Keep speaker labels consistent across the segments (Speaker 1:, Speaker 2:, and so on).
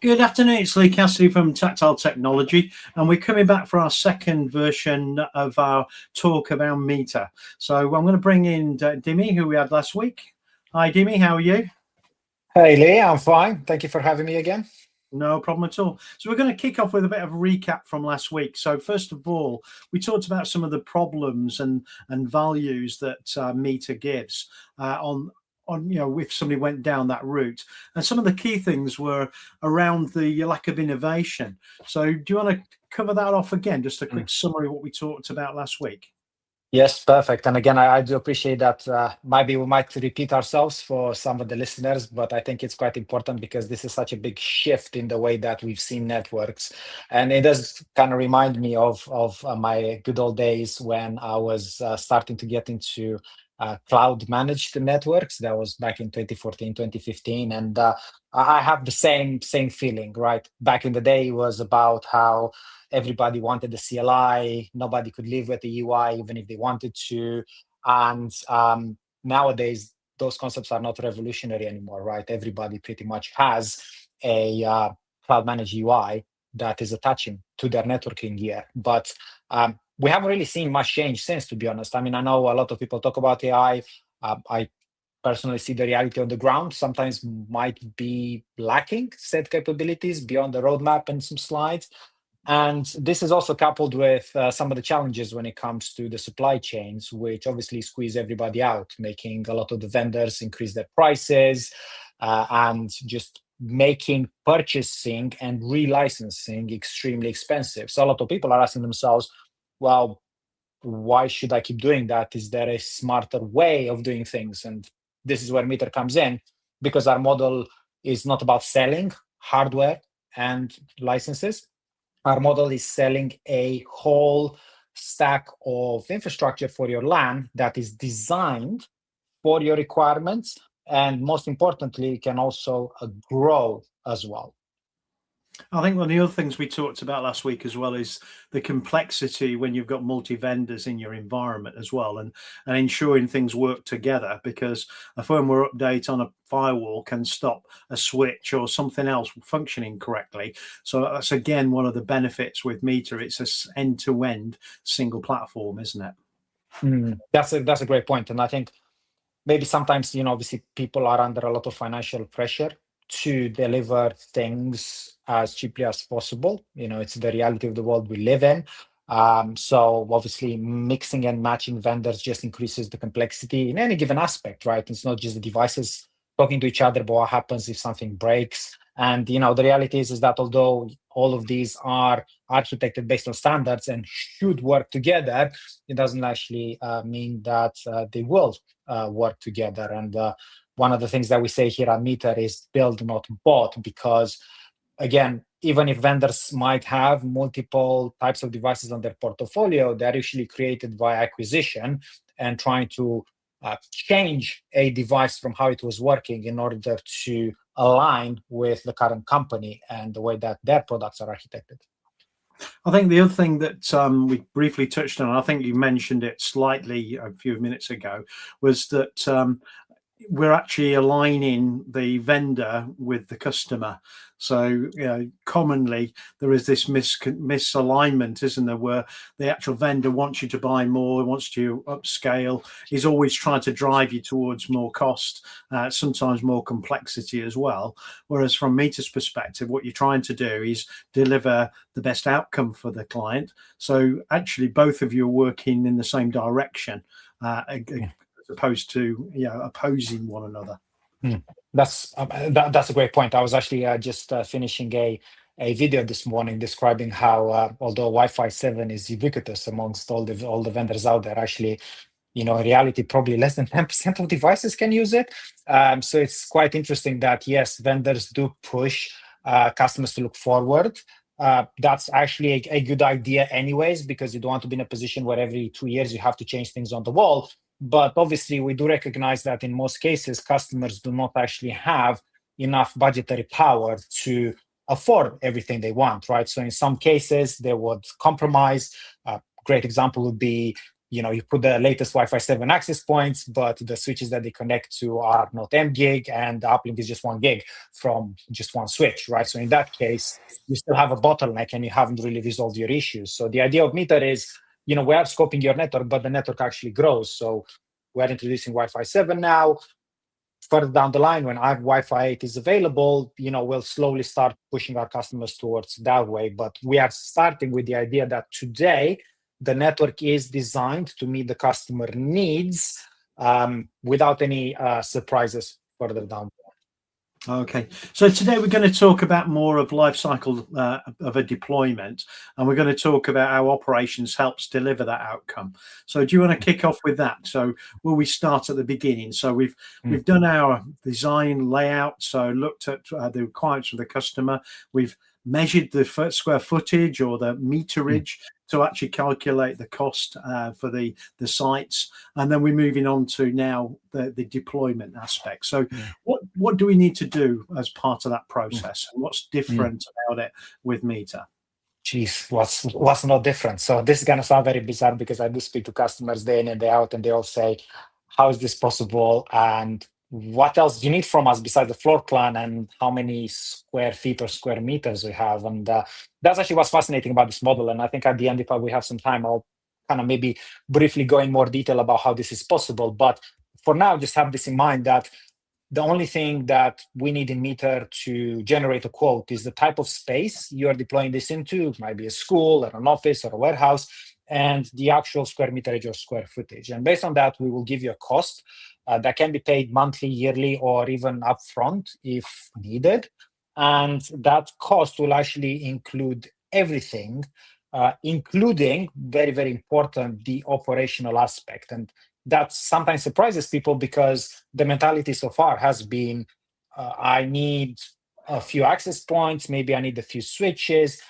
Speaker 1: Good afternoon, it's Lee Cassidy from Tactile Technology, and we're coming back for our second version of our talk about meter. So I'm going to bring in Dimi, who we had last week. Hi, Dimi, how are you?
Speaker 2: Hey, Lee, I'm fine. Thank you for having me again.
Speaker 1: No problem at all. So we're going to kick off with a bit of a recap from last week. So first of all, we talked about some of the problems and values that meter gives on if somebody went down that route, and some of the key things were around the lack of innovation. So do you want to cover that off again, just a quick summary of what we talked about last week?
Speaker 2: Yes, perfect. And again, I do appreciate that. Maybe we might repeat ourselves for some of the listeners, but I think it's quite important because this is such a big shift in the way that we've seen networks. And it does kind of remind me of my good old days when I was starting to get into cloud managed networks. That was back in 2014, 2015. And I have the same feeling, right? Back in the day, it was about how everybody wanted the CLI. Nobody could live with the UI, even if they wanted to. And nowadays, those concepts are not revolutionary anymore, right? Everybody pretty much has a cloud managed UI that is attaching to their networking gear. But we haven't really seen much change since, to be honest. I mean, I know a lot of people talk about AI. I personally see the reality on the ground sometimes might be lacking set capabilities beyond the roadmap and some slides. And this is also coupled with some of the challenges when it comes to the supply chains, which obviously squeeze everybody out, making a lot of the vendors increase their prices and just making purchasing and relicensing extremely expensive. So a lot of people are asking themselves, well, why should I keep doing that? Is there a smarter way of doing things? And this is where Meter comes in, because our model is not about selling hardware and licenses. Our model is selling a whole stack of infrastructure for your LAN that is designed for your requirements. And most importantly, can also grow as well.
Speaker 1: I think one of the other things we talked about last week as well is the complexity when you've got multi-vendors in your environment as well, and ensuring things work together, because a firmware update on a firewall can stop a switch or something else functioning correctly. So that's again one of the benefits with Meter. It's an end-to-end single platform, isn't it?
Speaker 2: That's a great point. And I think maybe sometimes, obviously people are under a lot of financial pressure to deliver things as cheaply as possible. It's the reality of the world we live in. So obviously mixing and matching vendors just increases the complexity in any given aspect, right? It's not just the devices talking to each other, but what happens if something breaks? And, the reality is that although all of these are architected based on standards and should work together, it doesn't actually mean that they will work together. And one of the things that we say here at Meter is build, not bought, because again, even if vendors might have multiple types of devices on their portfolio, they're usually created via acquisition and trying to change a device from how it was working in order to align with the current company and the way that their products are architected.
Speaker 1: I think the other thing that we briefly touched on, I think you mentioned it slightly a few minutes ago, was that we're actually aligning the vendor with the customer. So, commonly there is this misalignment, isn't there, where the actual vendor wants you to buy more, wants to upscale, is always trying to drive you towards more cost, sometimes more complexity as well. Whereas from Meter's perspective, what you're trying to do is deliver the best outcome for the client. So actually both of you are working in the same direction, as opposed to opposing one another.
Speaker 2: That's a great point. I was actually just finishing a video this morning describing how although Wi-Fi 7 is ubiquitous amongst all the vendors out there, actually, in reality, probably less than 10% of devices can use it. So it's quite interesting that yes, vendors do push customers to look forward. That's actually a good idea anyways, because you don't want to be in a position where every 2 years you have to change things on the wall. But obviously, we do recognize that in most cases, customers do not actually have enough budgetary power to afford everything they want, right? So in some cases, they would compromise. A great example would be you put the latest Wi-Fi 7 access points, but the switches that they connect to are not M gig, and the uplink is just 1 gig from just one switch, right? So in that case, you still have a bottleneck and you haven't really resolved your issues. So the idea of meter is, we are scoping your network, but the network actually grows. So we're introducing Wi-Fi 7 now. Further down the line, when our Wi-Fi 8 is available, we'll slowly start pushing our customers towards that way. But we are starting with the idea that today the network is designed to meet the customer needs without any surprises further down.
Speaker 1: Okay, so today we're going to talk about more of life cycle of a deployment, and we're going to talk about how operations helps deliver that outcome. So do you want to kick off with that? So will we start at the beginning? So we've done our design layout, so looked at the requirements of the customer. We've measured the square footage or the meterage to actually calculate the cost for the sites, and then we're moving on to now the deployment aspect. So what do we need to do as part of that process, and what's different about it with meter?
Speaker 2: Geez, what's not different? So this is gonna sound very bizarre because I do speak to customers day in and day out, and they all say, "How is this possible? And what else do you need from us besides the floor plan and how many square feet or square meters we have?" And that's actually what's fascinating about this model. And I think at the end, if we have some time, I'll kind of maybe briefly go in more detail about how this is possible. But for now, just have this in mind that the only thing that we need in meter to generate a quote is the type of space you are deploying this into. It might be a school or an office or a warehouse, and the actual square meterage or square footage. And based on that, we will give you a cost that can be paid monthly, yearly, or even upfront if needed. And that cost will actually include everything, including, very, very important, the operational aspect. And that sometimes surprises people because the mentality so far has been, I need a few access points, maybe I need a few switches.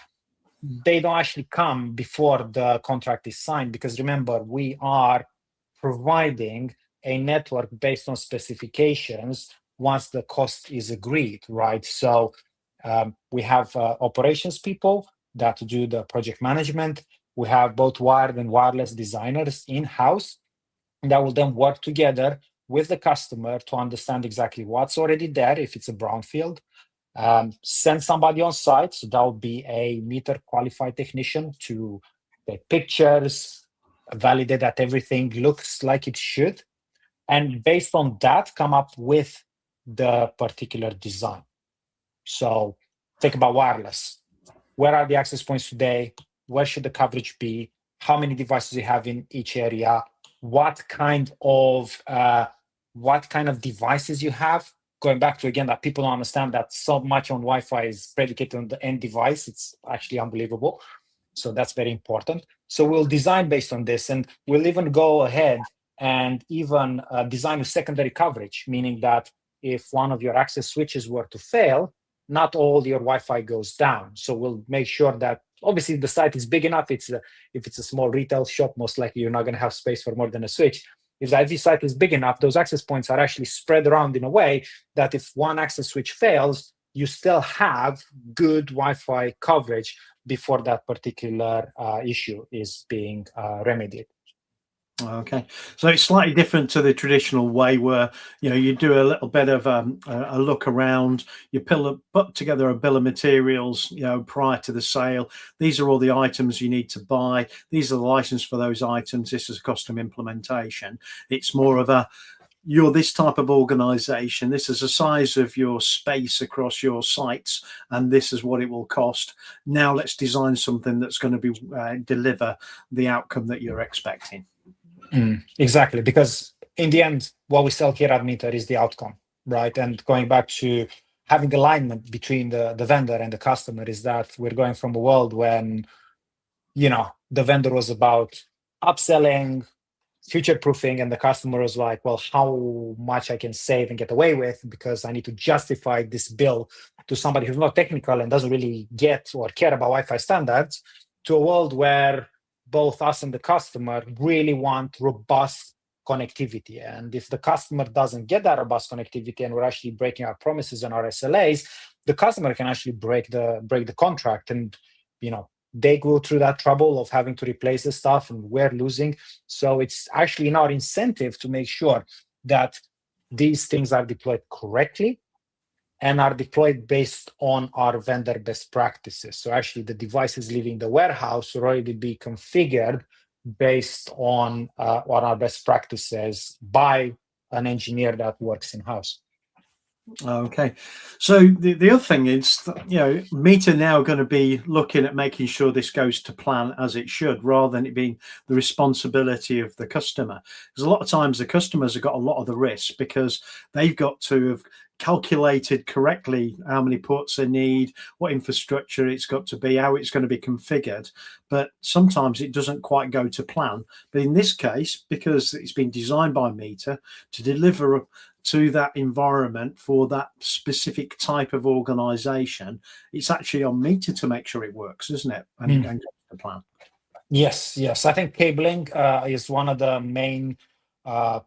Speaker 2: They don't actually come before the contract is signed, because remember, we are providing a network based on specifications once the cost is agreed, right? So we have operations people that do the project management. We have both wired and wireless designers in-house that will then work together with the customer to understand exactly what's already there, if it's a brownfield. Send somebody on site, so that will be a meter qualified technician to take pictures, validate that everything looks like it should, and based on that, come up with the particular design. So think about wireless. Where are the access points today? Where should the coverage be? How many devices you have in each area? What kind of devices you have? Going back to, again, that people don't understand that so much on Wi-Fi is predicated on the end device. It's actually unbelievable. So that's very important. So we'll design based on this, and we'll even go ahead and even design a secondary coverage, meaning that if one of your access switches were to fail, not all your Wi-Fi goes down. So we'll make sure that obviously the site is big enough. If it's a small retail shop, most likely you're not going to have space for more than a switch. If the IV site is big enough, those access points are actually spread around in a way that if one access switch fails, you still have good Wi-Fi coverage before that particular issue is being remedied.
Speaker 1: Okay, so it's slightly different to the traditional way where you do a little bit of a look around, you put together a bill of materials prior to the sale. These are all the items you need to buy. These are the license for those items. This is a custom implementation. It's more of a, you're this type of organization, this is the size of your space across your sites, and this is what it will cost. Now let's design something that's going to be deliver the outcome that you're expecting.
Speaker 2: Exactly, because in the end, what we sell here at Meter is the outcome, right? And going back to having alignment between the vendor and the customer is that we're going from a world when, the vendor was about upselling, future-proofing, and the customer was like, well, how much I can save and get away with, because I need to justify this bill to somebody who's not technical and doesn't really get or care about Wi-Fi standards, to a world where both us and the customer really want robust connectivity. And if the customer doesn't get that robust connectivity and we're actually breaking our promises and our SLAs, the customer can actually break the contract. And they go through that trouble of having to replace the stuff, and we're losing. So it's actually in our incentive to make sure that these things are deployed correctly and are deployed based on our vendor best practices. So actually the devices leaving the warehouse will already be configured based on our best practices by an engineer that works in-house.
Speaker 1: Okay, so the other thing is that, Meter now going to be looking at making sure this goes to plan as it should, rather than it being the responsibility of the customer. Because a lot of times the customers have got a lot of the risk because they've got to have calculated correctly how many ports they need, what infrastructure it's got to be, how it's going to be configured. But sometimes it doesn't quite go to plan. But in this case, because it's been designed by Meter to deliver to that environment for that specific type of organization, it's actually on Meter to make sure it works, isn't it? And go to the plan.
Speaker 2: Yes. I think cabling is one of the main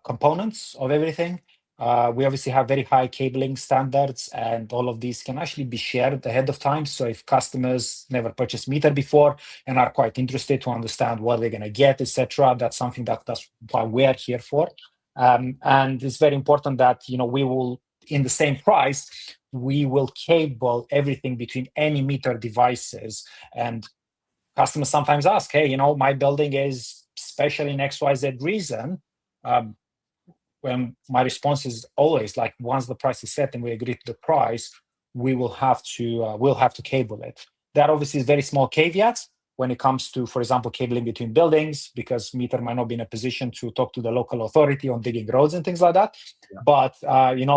Speaker 2: components of everything. We obviously have very high cabling standards, and all of these can actually be shared ahead of time. So if customers never purchased Meter before and are quite interested to understand what they're going to get, etc., that's something that's what we're here for. And it's very important that we will, in the same price, we will cable everything between any Meter devices. And customers sometimes ask, hey, my building is special in XYZ reason. When my response is always like, once the price is set and we agree to the price, we'll have to cable it. That obviously is very small caveats when it comes to, for example, cabling between buildings, because Meter might not be in a position to talk to the local authority on digging roads and things like that. Yeah. But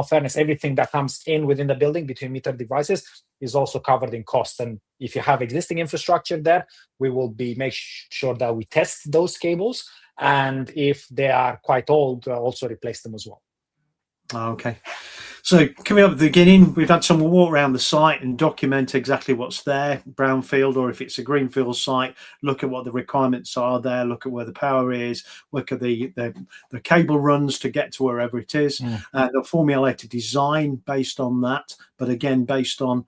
Speaker 2: fairness, everything that comes in within the building between Meter devices is also covered in cost. And if you have existing infrastructure there, we will make sure that we test those cables. And if they are quite old, also replace them as well.
Speaker 1: Okay. So coming up at the beginning, we've had someone walk around the site and document exactly what's there, brownfield, or if it's a greenfield site, look at what the requirements are there, look at where the power is, look at the cable runs to get to wherever it is. They'll formulate a design based on that, but again, based on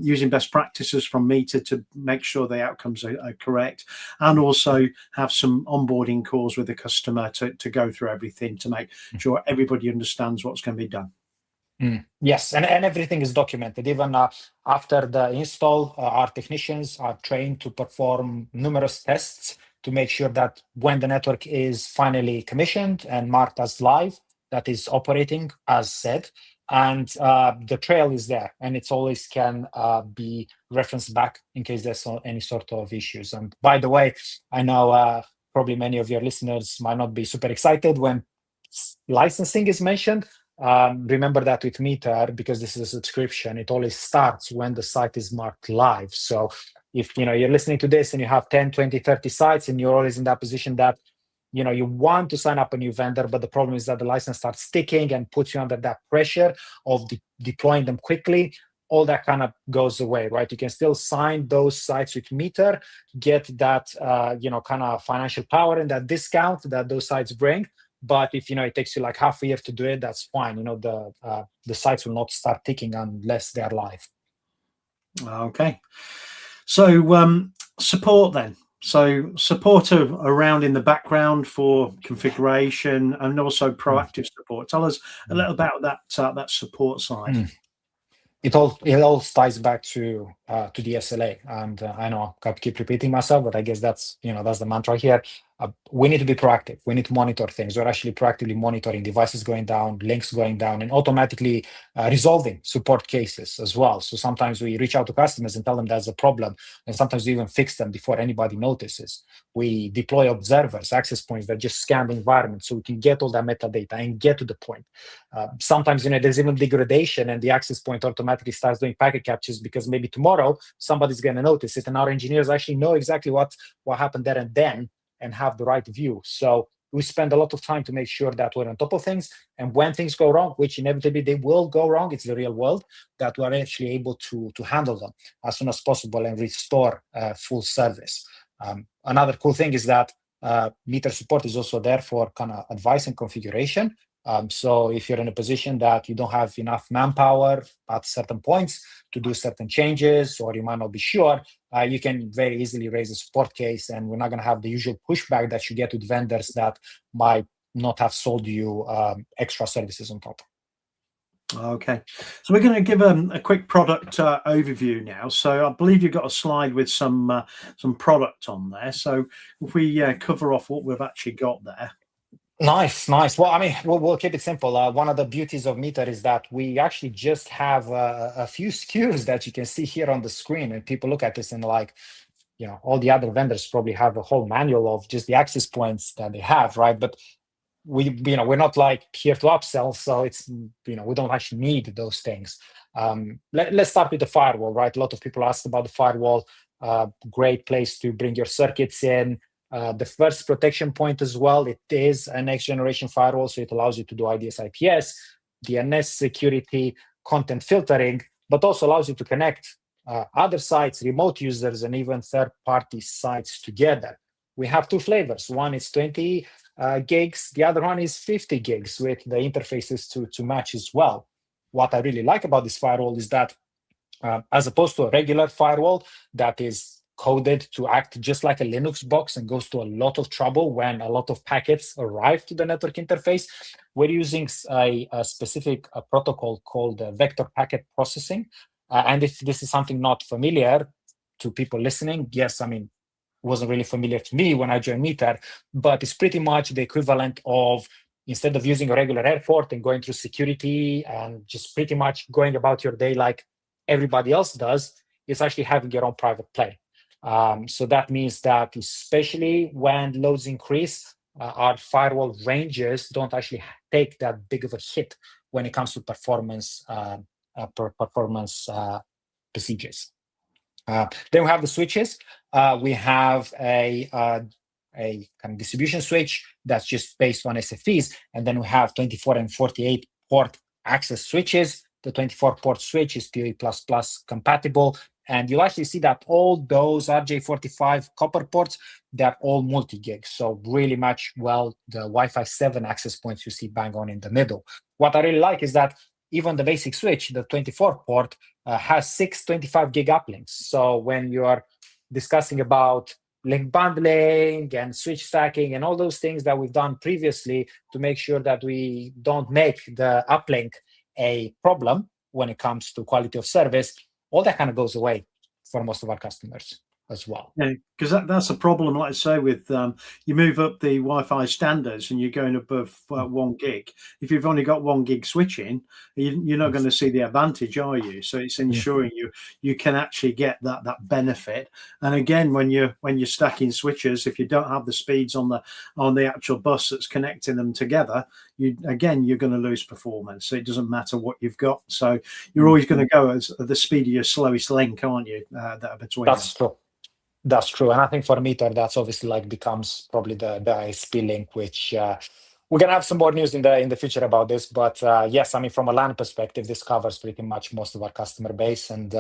Speaker 1: using best practices from Meter to make sure the outcomes are correct, and also have some onboarding calls with the customer to go through everything to make sure everybody understands what's going to be done.
Speaker 2: Yes, and everything is documented. Even after the install, our technicians are trained to perform numerous tests to make sure that when the network is finally commissioned and marked as live, that is operating as said. And the trail is there, and it always can be referenced back in case there's any sort of issues. And by the way, I know probably many of your listeners might not be super excited when licensing is mentioned. Remember that with Meter, because this is a subscription, it always starts when the site is marked live. So if you're listening to this and you have 10, 20, 30 sites, and you're always in that position that you want to sign up a new vendor, but the problem is that the license starts ticking and puts you under that pressure of deploying them quickly, all that kind of goes away, right? You can still sign those sites with Meter, get that kind of financial power and that discount that those sites bring. But if it takes you like half a year to do it, that's fine. The sites will not start ticking unless they're live.
Speaker 1: Okay. So support then. So support around in the background for configuration and also proactive support. Tell us a little about that support side.
Speaker 2: It all ties back to the SLA, and I know I keep repeating myself, but I guess that's the mantra here. We need to be proactive. We need to monitor things. We're actually proactively monitoring devices going down, links going down, and automatically resolving support cases as well. So sometimes we reach out to customers and tell them there's a problem, and sometimes we even fix them before anybody notices. We deploy observers, access points that just scan the environment so we can get all that metadata and get to the point. Sometimes there's even degradation, and the access point automatically starts doing packet captures because maybe tomorrow somebody's going to notice it, and our engineers actually know exactly what happened there and then, and have the right view. So we spend a lot of time to make sure that we're on top of things. And when things go wrong, which inevitably they will go wrong, it's the real world, that we're actually able to handle them as soon as possible and restore full service. Another cool thing is that Meter support is also there for kind of advice and configuration. So if you're in a position that you don't have enough manpower at certain points to do certain changes, or you might not be sure, you can very easily raise a support case, and we're not going to have the usual pushback that you get with vendors that might not have sold you extra services on top.
Speaker 1: Okay, so we're going to give a quick product overview now. So I believe you've got a slide with some product on there. So if we cover off what we've actually got there.
Speaker 2: Nice. Well, I mean, we'll keep it simple. One of the beauties of Meter is that we actually just have a few SKUs that you can see here on the screen, and people look at this and like, all the other vendors probably have a whole manual of just the access points that they have, right? But we're not like here to upsell, so it's we don't actually need those things. Let's start with the firewall, right? A lot of people ask about the firewall. Great place to bring your circuits in. The first protection point as well, it is a next generation firewall, so it allows you to do IDS IPS, DNS security, content filtering, but also allows you to connect other sites, remote users, and even third-party sites together. We have two flavors. One is 20 gigs, the other one is 50 gigs with the interfaces to match as well. What I really like about this firewall is that as opposed to a regular firewall that is coded to act just like a Linux box and goes to a lot of trouble when a lot of packets arrive to the network interface, we're using a specific protocol called vector packet processing. And if this is something not familiar to people listening, yes, I mean, wasn't really familiar to me when I joined Meter, but it's pretty much the equivalent of, instead of using a regular airport and going through security and just pretty much going about your day like everybody else does, it's actually having your own private plane. So that means that especially when loads increase, our firewall ranges don't actually take that big of a hit when it comes to performance procedures. Then we have the switches. We have a kind of distribution switch that's just based on SFPs, and then we have 24 and 48 port access switches. The 24 port switch is PoE++ compatible, and you'll actually see that all those RJ45 copper ports, they're all multi-gig, so really match well the Wi-Fi 7 access points you see bang on in the middle. What I really like is that even the basic switch, the 24 port, has 6 25 gig uplinks. So when you're discussing about link bundling and switch stacking and all those things that we've done previously to make sure that we don't make the uplink a problem when it comes to quality of service, all that kind of goes away for most of our customers as well.
Speaker 1: Yeah, because that's a problem, like I say, with you move up the Wi-Fi standards and you're going above 1 gig. If you've only got 1 gig switching, you're not going to see the advantage, are you? So it's ensuring you can actually get that benefit. And again, when you're stacking switches, if you don't have the speeds on the actual bus that's connecting them together, you're going to lose performance. So it doesn't matter what you've got. So you're always going to go at the speed of your slowest link, aren't you? That are between.
Speaker 2: That's true. That's true. And I think for Meter, that's obviously like becomes probably the ISP link, which we're going to have some more news in the future about this. But yes, I mean, from a LAN perspective, this covers pretty much most of our customer base. And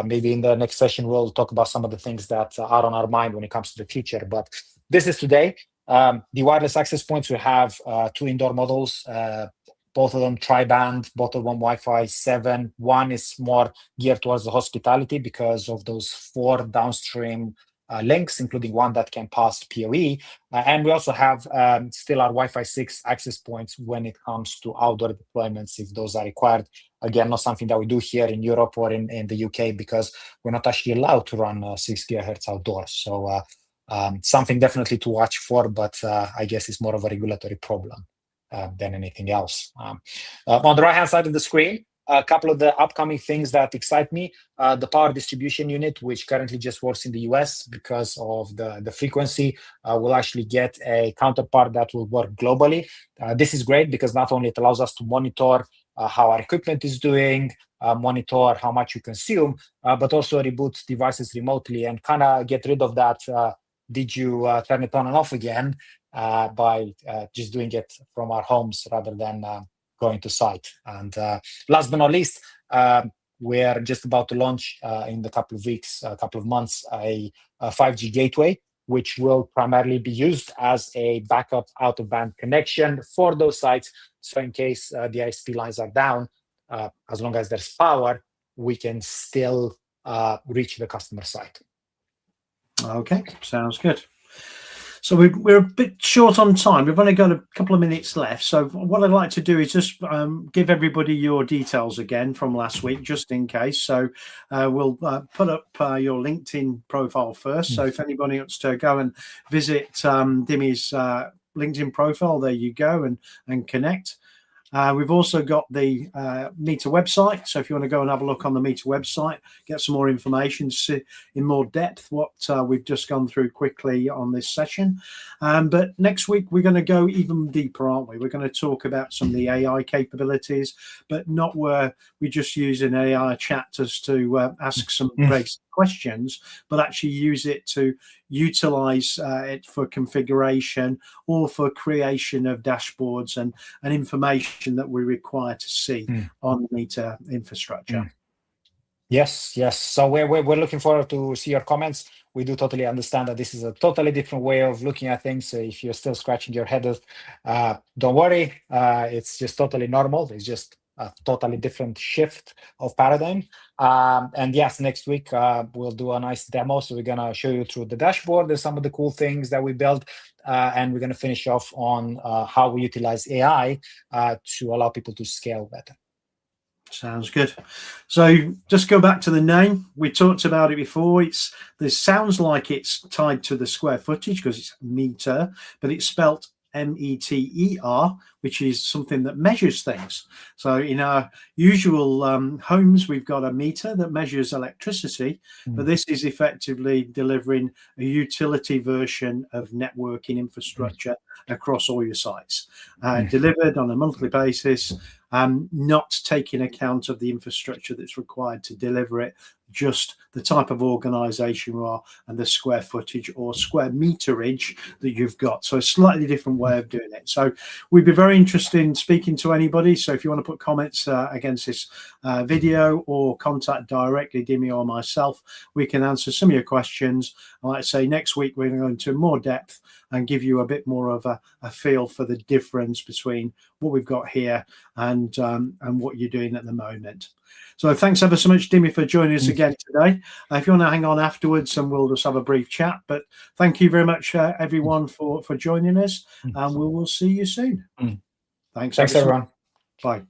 Speaker 2: maybe in the next session, we'll talk about some of the things that are on our mind when it comes to the future. But this is today. The wireless access points, we have 2 indoor models, both of them tri-band, both of them Wi-Fi 7. One is more geared towards the hospitality because of those 4 downstream links, including one that can pass PoE. And we also have still our Wi-Fi 6 access points when it comes to outdoor deployments, if those are required. Again, not something that we do here in Europe or in the UK, because we're not actually allowed to run 6 gigahertz outdoors. So something definitely to watch for, but I guess it's more of a regulatory problem than anything else. On the right-hand side of the screen, a couple of the upcoming things that excite me. The power distribution unit, which currently just works in the US because of the frequency, will actually get a counterpart that will work globally. This is great because not only it allows us to monitor how our equipment is doing, monitor how much you consume, but also reboot devices remotely and kind of get rid of that did you turn it on and off again by just doing it from our homes rather than going to site. And last but not least, we're just about to launch in a couple of weeks, a couple of months, a 5G gateway. which will primarily be used as a backup out-of-band connection for those sites. So in case the ISP lines are down, as long as there's power, we can still reach the customer site.
Speaker 1: Okay, sounds good. So we're a bit short on time. We've only got a couple of minutes left. So what I'd like to do is just give everybody your details again from last week, just in case. So we'll put up your LinkedIn profile first. So if anybody wants to go and visit Dimi's LinkedIn profile, there you go, and connect. We've also got the Meter website. So if you want to go and have a look on the Meter website, get some more information, see in more depth what we've just gone through quickly on this session. But next week, we're going to go even deeper, aren't we? We're going to talk about some of the AI capabilities, but not where we just use an AI chat just to ask some basic questions, but actually use it to utilize it for configuration or for creation of dashboards and information that we require to see on Meter infrastructure.
Speaker 2: Yes. So we're looking forward to see your comments. We do totally understand that this is a totally different way of looking at things. So if you're still scratching your head, don't worry. It's just totally normal. It's just a totally different shift of paradigm. And yes, next week we'll do a nice demo. So we're gonna show you through the dashboard. There's some of the cool things that we built, and we're gonna finish off on how we utilize AI to allow people to scale better.
Speaker 1: Sounds good. So just go back to the name. We talked about it before. This sounds like it's tied to the square footage because it's meter, but it's spelt METER, which is something that measures things. So in our usual homes, we've got a meter that measures electricity, but this is effectively delivering a utility version of networking infrastructure across all your sites, delivered on a monthly basis, not taking account of the infrastructure that's required to deliver it, just the type of organization you are and the square footage or square meterage that you've got. So a slightly different way of doing it. So we'd be very interested in speaking to anybody. So if you want to put comments against this video or contact directly Dimi or myself, we can answer some of your questions. And like I say, next week, we're going to go into more depth and give you a bit more of a feel for the difference between what we've got here and what you're doing at the moment. So thanks ever so much, Dimi, for joining us again today. If you want to hang on afterwards, and we'll just have a brief chat. But thank you very much, everyone, for joining us, and we will see you soon.
Speaker 2: Thanks, everyone.
Speaker 1: Bye.